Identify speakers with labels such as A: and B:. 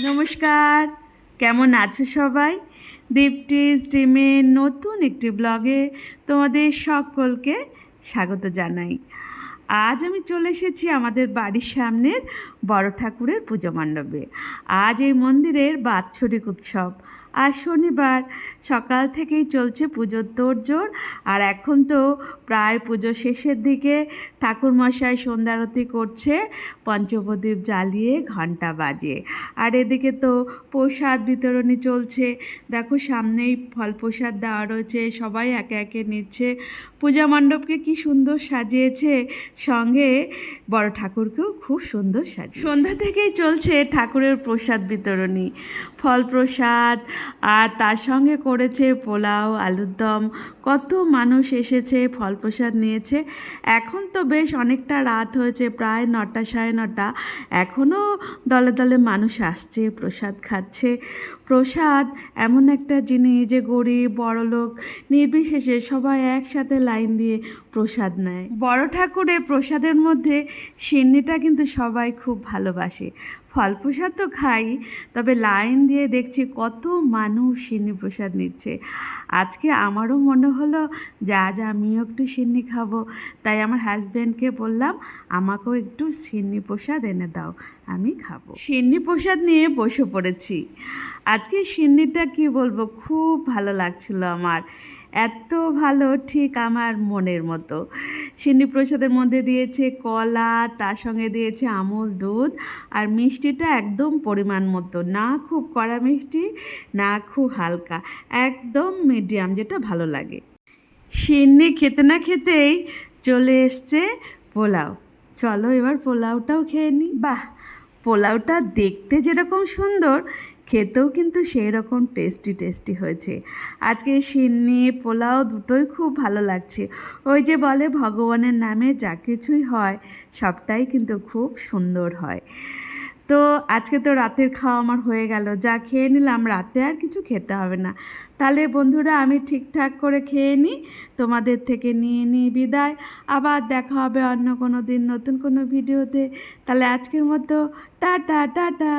A: নমস্কার, কেমন আছো সবাই? দীপ্তি স্ট্রিমের নতুন একটি ব্লগে তোমাদের সকলকে স্বাগত জানাই। আজ আমি চলে এসেছি আমাদের বাড়ির সামনের বড় ঠাকুরের পুজো মণ্ডপে। আজ এই মন্দিরের বাৎসরিক উৎসব। আজ শনিবার সকাল থেকেই চলছে পুজোর তোড়জোড়। আর এখন তো প্রায় পুজো শেষের দিকে ঠাকুরমশাই সন্ধ্যারতি করছে, পঞ্চপ্রদীপ জ্বালিয়ে ঘণ্টা বাজিয়ে। আর এদিকে তো প্রসাদ বিতরণী চলছে। দেখো সামনেই ফল প্রসাদ দেওয়া রয়েছে, সবাই একে একে নিচ্ছে। পূজা মণ্ডপকে কি সুন্দর সাজিয়েছে, সঙ্গে বড় ঠাকুরকেও খুব সুন্দর সাজিয়েছে। সন্ধ্যা থেকেই চলছে ঠাকুরের প্রসাদ বিতরণী, ফল প্রসাদ, আর তার সঙ্গে করেছে পোলাও, আলুর দম। কত মানুষ এসেছে, ফল প্রসাদ নিয়েছে। এখন তো বেশ অনেকটা রাত হয়েছে, প্রায় 9টা, 9:30। এখনও দলে দলে মানুষ আসছে, প্রসাদ খাচ্ছে। প্রসাদ এমন একটা জিনিস যে গরিব বড়লোক নির্বিশেষে সবাই একসাথে লাইন দিয়ে প্রসাদ নেয়। বড় ঠাকুরের প্রসাদের মধ্যে সিন্নিটা কিন্তু সবাই খুব ভালোবাসে। ফল প্রসাদ তো খাই, তবে লাইন দিয়ে দেখছি কত মানুষ সিন্নি প্রসাদ নিচ্ছে। আজকে আমারও মনে হলো যে আজ আমিও একটু সিন্নি খাবো, তাই আমার হাজব্যান্ডকে বললাম আমাকেও একটু সিন্নি প্রসাদ এনে দাও, আমি খাবো। সিন্নি প্রসাদ নিয়ে বসে পড়েছি। আজকে সিন্নিটা কি বলবো, খুব ভালো লাগছিল আমার, এত ভালো, ঠিক আমার মনের মতো। সিন্নি প্রসাদের মধ্যে দিয়েছে কলা, তার সঙ্গে দিয়েছে আমুল দুধ, আর মিষ্টিটা একদম পরিমাণ মতো, না খুব কড়া মিষ্টি, না খুব হালকা, একদম মিডিয়াম, যেটা ভালো লাগে। সিন্নি খেতে না খেতেই চলে এসছে পোলাও। চলো এবার পোলাওটাও খেয়ে নিই। বাহ, পোলাওটা দেখতে যেরকম সুন্দর, খেতেও কিন্তু সেই রকম টেস্টি হয়েছে। আজকে সিন্নি পোলাও দুটোই খুব ভালো লাগছে। ওই যে বলে ভগবানের নামে যা কিছুই হয় সবটাই কিন্তু খুব সুন্দর হয়। তো আজকে তো রাতের খাওয়া আমার হয়ে গেল, যা খেয়ে নিলাম, রাতে আর কিছু খেতে হবে না। তাহলে বন্ধুরা আমি ঠিকঠাক করে খেয়ে নিই, তোমাদের থেকে নিয়ে নিই বিদায়। আবার দেখা হবে অন্য কোনো দিন নতুন কোনো ভিডিওতে। তাহলে আজকের মতো টাটা টাটা।